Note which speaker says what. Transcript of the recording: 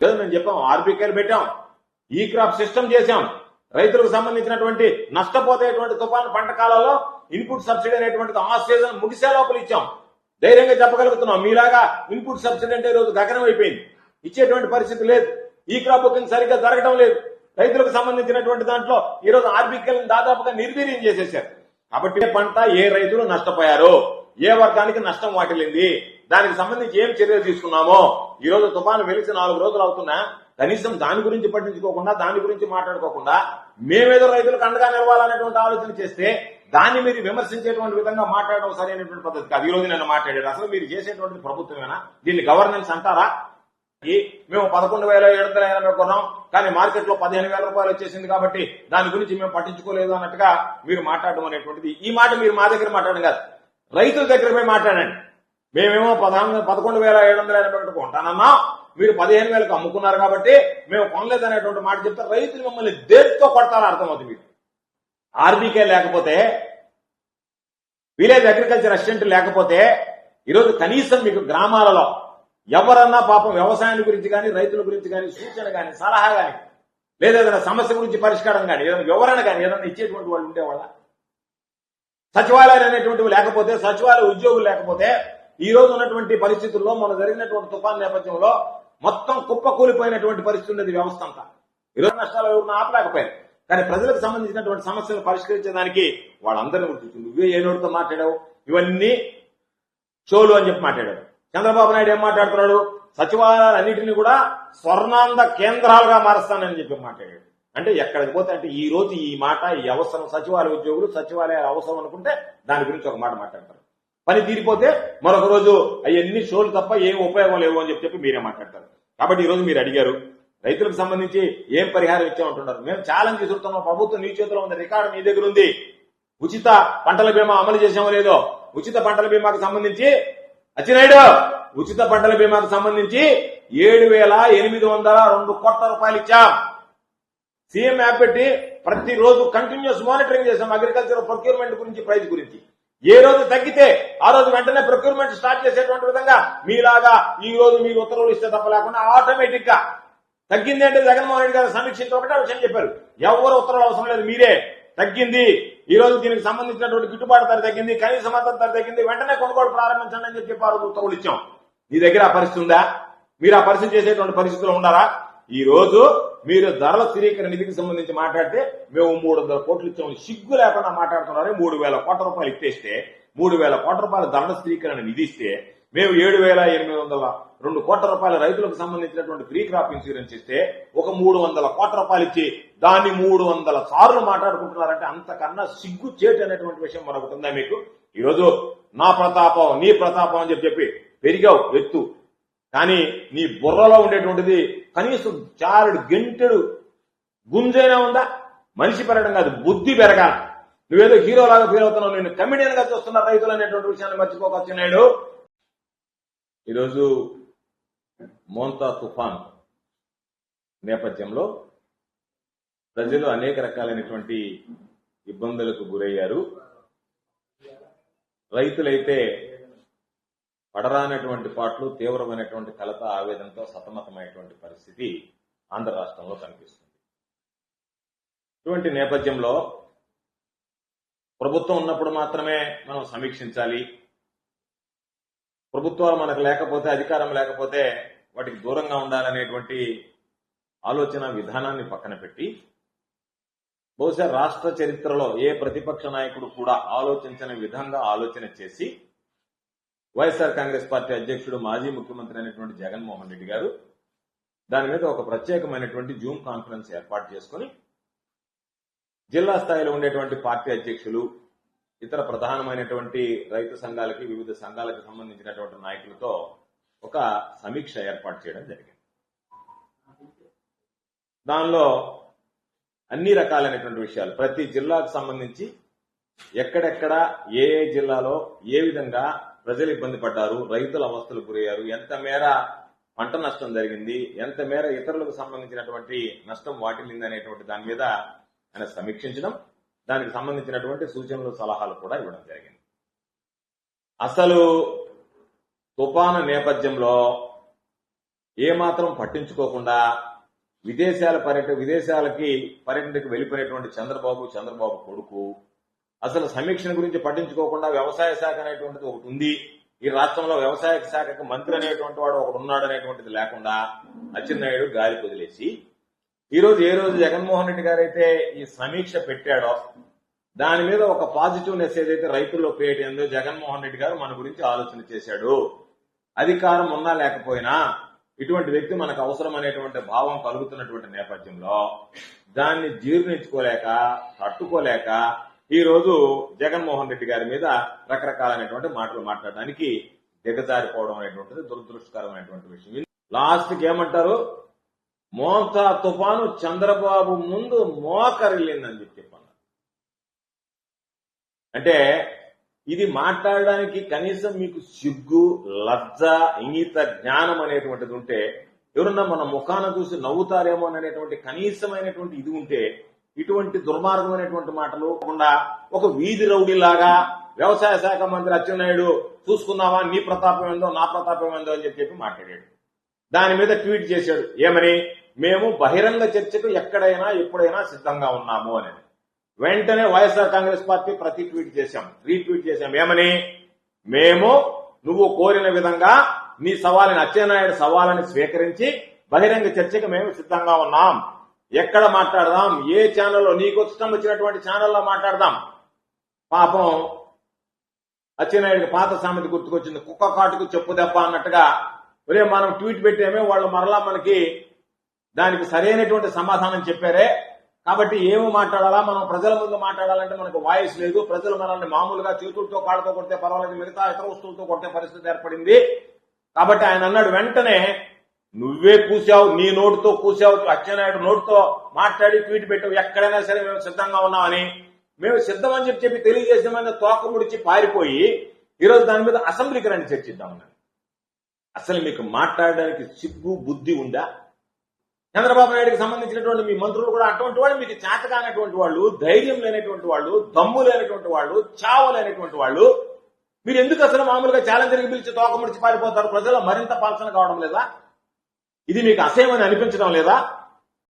Speaker 1: మేము చెప్పాం, ఆర్బీకేలు పెట్టాం, ఈ క్రాప్ సిస్టమ్ చేశాం, రైతులకు సంబంధించినటువంటి నష్టపోతేటువంటి తుఫాను పంట కాలంలో ఇన్పుట్ సబ్సిడీ అనేటువంటిది ఆ సీజన్ ముగిసే లోపల ఇచ్చాం. ధైర్యంగా చెప్పగలుగుతున్నాం. మీలాగా ఇన్పుట్ సబ్సిడీ అంటే ఈరోజు గగనం అయిపోయింది, ఇచ్చేటువంటి పరిస్థితి లేదు. ఈ క్రాప్ బుకింగ్ సరిగ్గా జరగడం లేదు. రైతులకు సంబంధించినటువంటి దాంట్లో ఈరోజు ఆర్బీకేలను దాదాపుగా నిర్వీర్యం చేసేశారు. కాబట్టి పంట ఏ రైతులు నష్టపోయారో, ఏ వర్గానికి నష్టం వాటిల్లింది, దానికి సంబంధించి ఏం చర్యలు తీసుకున్నామో, ఈ రోజు తుఫాను వెలిసి 4 రోజులు అవుతున్నా కనీసం దాని గురించి పట్టించుకోకుండా, దాని గురించి మాట్లాడుకోకుండా మేమేదో రైతులకు అండగా నిలవాలనేటువంటి ఆలోచన చేస్తే దాన్ని మీరు విమర్శించేటువంటి విధంగా మాట్లాడడం సరైనటువంటి పద్ధతి కాదు. ఈ రోజు నేను మాట్లాడారు, అసలు మీరు చేసేటువంటి ప్రభుత్వమేనా? దీన్ని గవర్నెన్స్ అంటారా? మేము 11,780 కొన్నాం, కానీ మార్కెట్ లో 15,000 రూపాయలు వచ్చేసింది కాబట్టి దాని గురించి మేము పట్టించుకోలేదు అన్నట్టుగా మీరు మాట్లాడడం అనేటువంటిది, ఈ మాట మీరు మా దగ్గర మాట్లాడడం కాదు, రైతుల దగ్గర పోయి మాట్లాడండి. మేమేమో 11,780 కొంటానన్నా, మీరు 15,000కు అమ్ముకున్నారు కాబట్టి మేము కొనలేదు అనేటువంటి మాట చెప్తే రైతులు మిమ్మల్ని దేనితో కొడతారో అర్థమవుతుంది. మీకు ఆర్బీకే లేకపోతే, విలేజ్ అగ్రికల్చర్ అసిస్టెంట్ లేకపోతే ఈరోజు కనీసం మీకు గ్రామాలలో ఎవరన్నా పాపం వ్యవసాయం గురించి కానీ, రైతుల గురించి కానీ, సూచన కానీ, సలహా కానీ, లేదా ఏదైనా సమస్య గురించి పరిష్కారం కానీ, ఏదైనా వివరణ కానీ ఏదైనా ఇచ్చేటువంటి వాళ్ళు ఉండేవాళ్ళ? సచివాలయాలు అనేటువంటివి లేకపోతే, సచివాలయ ఉద్యోగులు లేకపోతే ఈ రోజు ఉన్నటువంటి పరిస్థితుల్లో, మొన్న జరిగినటువంటి తుఫాన్ నేపథ్యంలో మొత్తం కుప్పకూలిపోయినటువంటి పరిస్థితి ఉండేది వ్యవస్థ అంతా. ఈరోజు నష్టాలు ఎవరిని ఆపలేకపోయారు. కానీ ప్రజలకు సంబంధించినటువంటి సమస్యలు పరిష్కరించడానికి వాళ్ళందరినీ గుర్తించింది. నువ్వే ఏ నోటితో మాట్లాడావు? ఇవన్నీ షోలు అని చెప్పి మాట్లాడాడు. చంద్రబాబు నాయుడు ఏం మాట్లాడుతున్నాడు? సచివాలయాలన్నింటినీ కూడా స్వర్ణాంధ కేంద్రాలుగా మారుస్తానని చెప్పి మాట్లాడాడు. అంటే ఎక్కడికి పోతే అంటే ఈ రోజు ఈ మాట, ఈ అవసరం, సచివాలయ ఉద్యోగులు సచివాలయాలు అవసరం అనుకుంటే దాని గురించి ఒక మాట మాట్లాడతారు. పని తీరిపోతే మరొక రోజు అవన్నీ షోలు తప్ప ఏం ఉపయోగం లేవు అని చెప్పి మీరే మాట్లాడతారు. కాబట్టి ఈ రోజు మీరు అడిగారు రైతులకు సంబంధించి ఏం పరిహారం ఇచ్చామంటున్నారు. మేము ఛాలెంజ్ చేస్తున్నాం. ప్రభుత్వం నీ చేతిలో ఉంది, రికార్డు మీ దగ్గర ఉంది. ఉచిత పంటల బీమా అమలు చేసామో లేదో, ఉచిత పంటల బీమాకు సంబంధించి అచ్చినాయుడు, ఉచిత పంటల బీమాకు సంబంధించి 7,802 కోట్ల రూపాయలు ఇచ్చాం. సీఎం యాప్ పెట్టి ప్రతిరోజు కంటిన్యూస్ మానిటరింగ్ చేశాం అగ్రికల్చర్ ప్రొక్యూర్మెంట్ గురించి, ప్రైస్ గురించి. ఏ రోజు తగ్గితే ఆ రోజు వెంటనే ప్రొక్యూర్మెంట్ స్టార్ట్ చేసేటువంటి విధంగా మీలాగా ఈ రోజు మీరు ఉత్తర్వులు ఇస్తే తప్ప లేకుండా ఆటోమేటిక్ గా తగ్గింది అంటే జగన్మోహన్ రెడ్డి గారు సమీక్షించి ఒకటే విషయం చెప్పారు, ఎవరు ఉత్తర్వులు అవసరం లేదు, మీరే తగ్గింది. ఈ రోజు దీనికి సంబంధించినటువంటి గిట్టుబాటు ధర తగ్గింది, కనీస మద్దతు ధర తగ్గింది, వెంటనే కొనుగోలు ప్రారంభించండి అని చెప్పి ఆ రోజు ఉత్తర్వులు ఇచ్చాం. మీ దగ్గర ఆ పరిస్థితి ఉందా? మీరు ఆ పరిస్థితి చేసేటువంటి పరిస్థితులు ఉండారా? ఈ రోజు మీరు ధరల స్థిరీకరణ నిధికి సంబంధించి మాట్లాడితే మేము 300 కోట్లు ఇచ్చాము, సిగ్గు లేకుండా మాట్లాడుతున్నారు. 3,000 కోట్ల రూపాయలు ఇచ్చేస్తే, 3,000 కోట్ల రూపాయల ధరల స్థిరీకరణ నిధి ఇస్తే మేము 7,802 కోట్ల రూపాయల రైతులకు సంబంధించినటువంటి ప్రీ క్రాప్ ఇన్సూరెన్స్ ఇస్తే ఒక 300 కోట్ల రూపాయలు ఇచ్చి దాన్ని 300 సార్లు మాట్లాడుకుంటున్నారంటే అంతకన్నా సిగ్గు చేటు అనేటువంటి విషయం మరొకటి ఉందా మీకు? ఈరోజు నా ప్రతాపం, నీ ప్రతాపం అని చెప్పి పెరిగావు ఎత్తు, కానీ నీ బుర్రలో ఉండేటువంటిది కనీసం చారుడు గంటెడు గుంజైనా ఉందా? మనిషి పెరగడం కాదు, బుద్ధి పెరగాలి. నువ్వేదో హీరోలాగా ఫీల్ అవుతున్నావు, నేను కమిడియన్ గా చూస్తున్న రైతులు అనేటువంటి విషయాన్ని మర్చిపోకొచ్చినాడు. ఈరోజు మోంతా తుఫాన్ నేపథ్యంలో ప్రజలు అనేక రకాలైనటువంటి ఇబ్బందులకు గురయ్యారు. రైతులైతే పడరానటువంటి పాటలు, తీవ్రమైనటువంటి కలత, ఆవేదనతో సతమతమైనటువంటి పరిస్థితి ఆంధ్ర రాష్ట్రంలో కనిపిస్తుంది. ఇటువంటి నేపథ్యంలో ప్రభుత్వం ఉన్నప్పుడు మాత్రమే మనం సమీక్షించాలి, ప్రభుత్వాలు మనకు లేకపోతే, అధికారం లేకపోతే వాటికి దూరంగా ఉండాలనేటువంటి ఆలోచన విధానాన్ని పక్కన పెట్టి, బహుశా రాష్ట్ర చరిత్రలో ఏ ప్రతిపక్ష నాయకుడు కూడా ఆలోచించని విధంగా ఆలోచన చేసి వైఎస్ఆర్ కాంగ్రెస్ పార్టీ అధ్యక్షుడు, మాజీ ముఖ్యమంత్రి అయినటువంటి జగన్మోహన్ రెడ్డి గారు దాని మీద ఒక ప్రత్యేకమైనటువంటి జూమ్ కాన్ఫరెన్స్ ఏర్పాటు చేసుకుని జిల్లా స్థాయిలో ఉండేటువంటి పార్టీ అధ్యక్షులు, ఇతర ప్రధానమైనటువంటి రైతు సంఘాలకి, వివిధ సంఘాలకు సంబంధించినటువంటి నాయకులతో ఒక సమీక్ష ఏర్పాటు చేయడం జరిగింది. దానిలో అన్ని రకాలైనటువంటి విషయాలు, ప్రతి జిల్లాకు సంబంధించి ఎక్కడెక్కడ ఏ ఏ జిల్లాలో ఏ విధంగా ప్రజలు ఇబ్బంది పడ్డారు, రైతుల అవస్థలు గురయ్యారు, ఎంత మేర పంట నష్టం జరిగింది, ఎంత మేర ఇతరులకు సంబంధించినటువంటి నష్టం వాటిల్లింది అనేటువంటి దాని మీద ఆయన సమీక్షించడం, దానికి సంబంధించినటువంటి సూచనలు, సలహాలు కూడా ఇవ్వడం జరిగింది. అసలు తుఫాను నేపథ్యంలో ఏమాత్రం పట్టించుకోకుండా విదేశాలకి పర్యటనకు వెళ్ళిపోయినటువంటి చంద్రబాబు కొడుకు అసలు సమీక్షణ గురించి పట్టించుకోకుండా వ్యవసాయ శాఖ అనేటువంటిది ఒకటి ఉంది, ఈ రాష్ట్రంలో వ్యవసాయ శాఖకు మంత్రి అనేటువంటి వాడు ఒకడు ఉన్నాడు అనేటువంటిది లేకుండా అచ్చెన్నాయుడు గాలి వదిలేసి ఏ రోజు జగన్మోహన్ రెడ్డి గారు అయితే ఈ సమీక్ష పెట్టాడో దాని మీద ఒక పాజిటివ్నెస్ ఏదైతే రైతుల్లో క్రియేట్ అయిందో జగన్మోహన్ రెడ్డి గారు మన గురించి ఆలోచన చేశాడు. అధికారం ఉన్నా లేకపోయినా ఇటువంటి వ్యక్తి మనకు అవసరం అనేటువంటి భావం కలుగుతున్నటువంటి నేపథ్యంలో దాన్ని జీర్ణించుకోలేక తట్టుకోలేక ఈ రోజు జగన్మోహన్ రెడ్డి గారి మీద రకరకాలైనటువంటి మాటలు మాట్లాడడానికి దిగజారిపోవడం అనేటువంటిది దురదృష్టకరమైనటువంటి విషయం. లాస్ట్కి ఏమంటారు, మోంతా తుఫాను చంద్రబాబు ముందు మోకరిల్లిందని చెప్పన్నారు. అంటే ఇది మాట్లాడడానికి కనీసం మీకు సిగ్గు, లజ్జ, ఇంగిత జ్ఞానం అనేటువంటిది ఉంటే ఎవరన్నా మన ముఖాన చూసి నవ్వుతారేమో అనేటువంటి కనీసమైనటువంటి ఇది ఉంటే ఇటువంటి దుర్మార్గమైనటువంటి మాటలు కాకుండా ఒక వీధి రౌడీలాగా వ్యవసాయ శాఖ మంత్రి అచ్చెన్నాయుడు చూసుకున్నావా, నీ ప్రతాపం ఏందో నా ప్రతాపం ఏందో అని చెప్పి మాట్లాడాడు. దాని మీద ట్వీట్ చేశాడు, ఏమని, మేము బహిరంగ చర్చకు ఎక్కడైనా ఎప్పుడైనా సిద్ధంగా ఉన్నాము అని. వెంటనే వైఎస్ఆర్ కాంగ్రెస్ పార్టీ రీట్వీట్ చేశాం, ఏమని, మేము నువ్వు కోరిన విధంగా నీ అచ్చెన్నాయుడు సవాలని స్వీకరించి బహిరంగ చర్చకు మేము సిద్ధంగా ఉన్నాం. ఎక్కడ మాట్లాడదాం, ఏ ఛానల్లో, నీకు ఇష్టం వచ్చినటువంటి ఛానల్లో మాట్లాడదాం. పాపం అచ్చెన్నాయుడికి పాత సామెత గుర్తుకొచ్చింది, కుక్క కాటుకు చెప్పు దెబ్బ అన్నట్టుగా మనం ట్వీట్ పెట్టేమే వాళ్ళు మరలా మనకి దానికి సరైనటువంటి సమాధానం చెప్పారే. కాబట్టి ఏమో మాట్లాడాలా, మనం ప్రజల ముందు మాట్లాడాలంటే మనకు వాయిస్ లేదు, ప్రజలు మనల్ని మామూలుగా చేతులతో కాళ్ళతో కొడితే పర్వాలేదు, మిగతా ఇతర వస్తువులతో కొట్టే పరిస్థితి ఏర్పడింది. కాబట్టి ఆయన అన్నాడు, వెంటనే నువ్వే కూసావు, నీ నోటుతో కూసావు, అచ్చెన్నాయుడు నోటుతో మాట్లాడి ట్వీట్ పెట్టావు, ఎక్కడైనా సరే మేము సిద్ధంగా ఉన్నామని. మేము సిద్ధమని చెప్పి తెలియజేసామని తోక ముడిచి పారిపోయి ఈరోజు దాని మీద అసెంబ్లీకి రండి చర్చిద్దామని. అసలు మీకు మాట్లాడడానికి సిగ్గు బుద్ధి ఉందా? చంద్రబాబు నాయుడికి సంబంధించినటువంటి మీ మంత్రులు కూడా అటువంటి వాళ్ళు, మీకు చేత కానటువంటి వాళ్ళు, ధైర్యం లేనటువంటి వాళ్ళు, దమ్ము లేనటువంటి వాళ్ళు, చావ లేనటువంటి వాళ్ళు. మీరు ఎందుకు అసలు మామూలుగా ఛాలెంజర్కి పిలిచి తోక ముడిచి పారిపోతారు? ప్రజలు మరింత పాల్సన కావడం లేదా? ఇది మీకు అసహ్యమని అనిపించడం లేదా?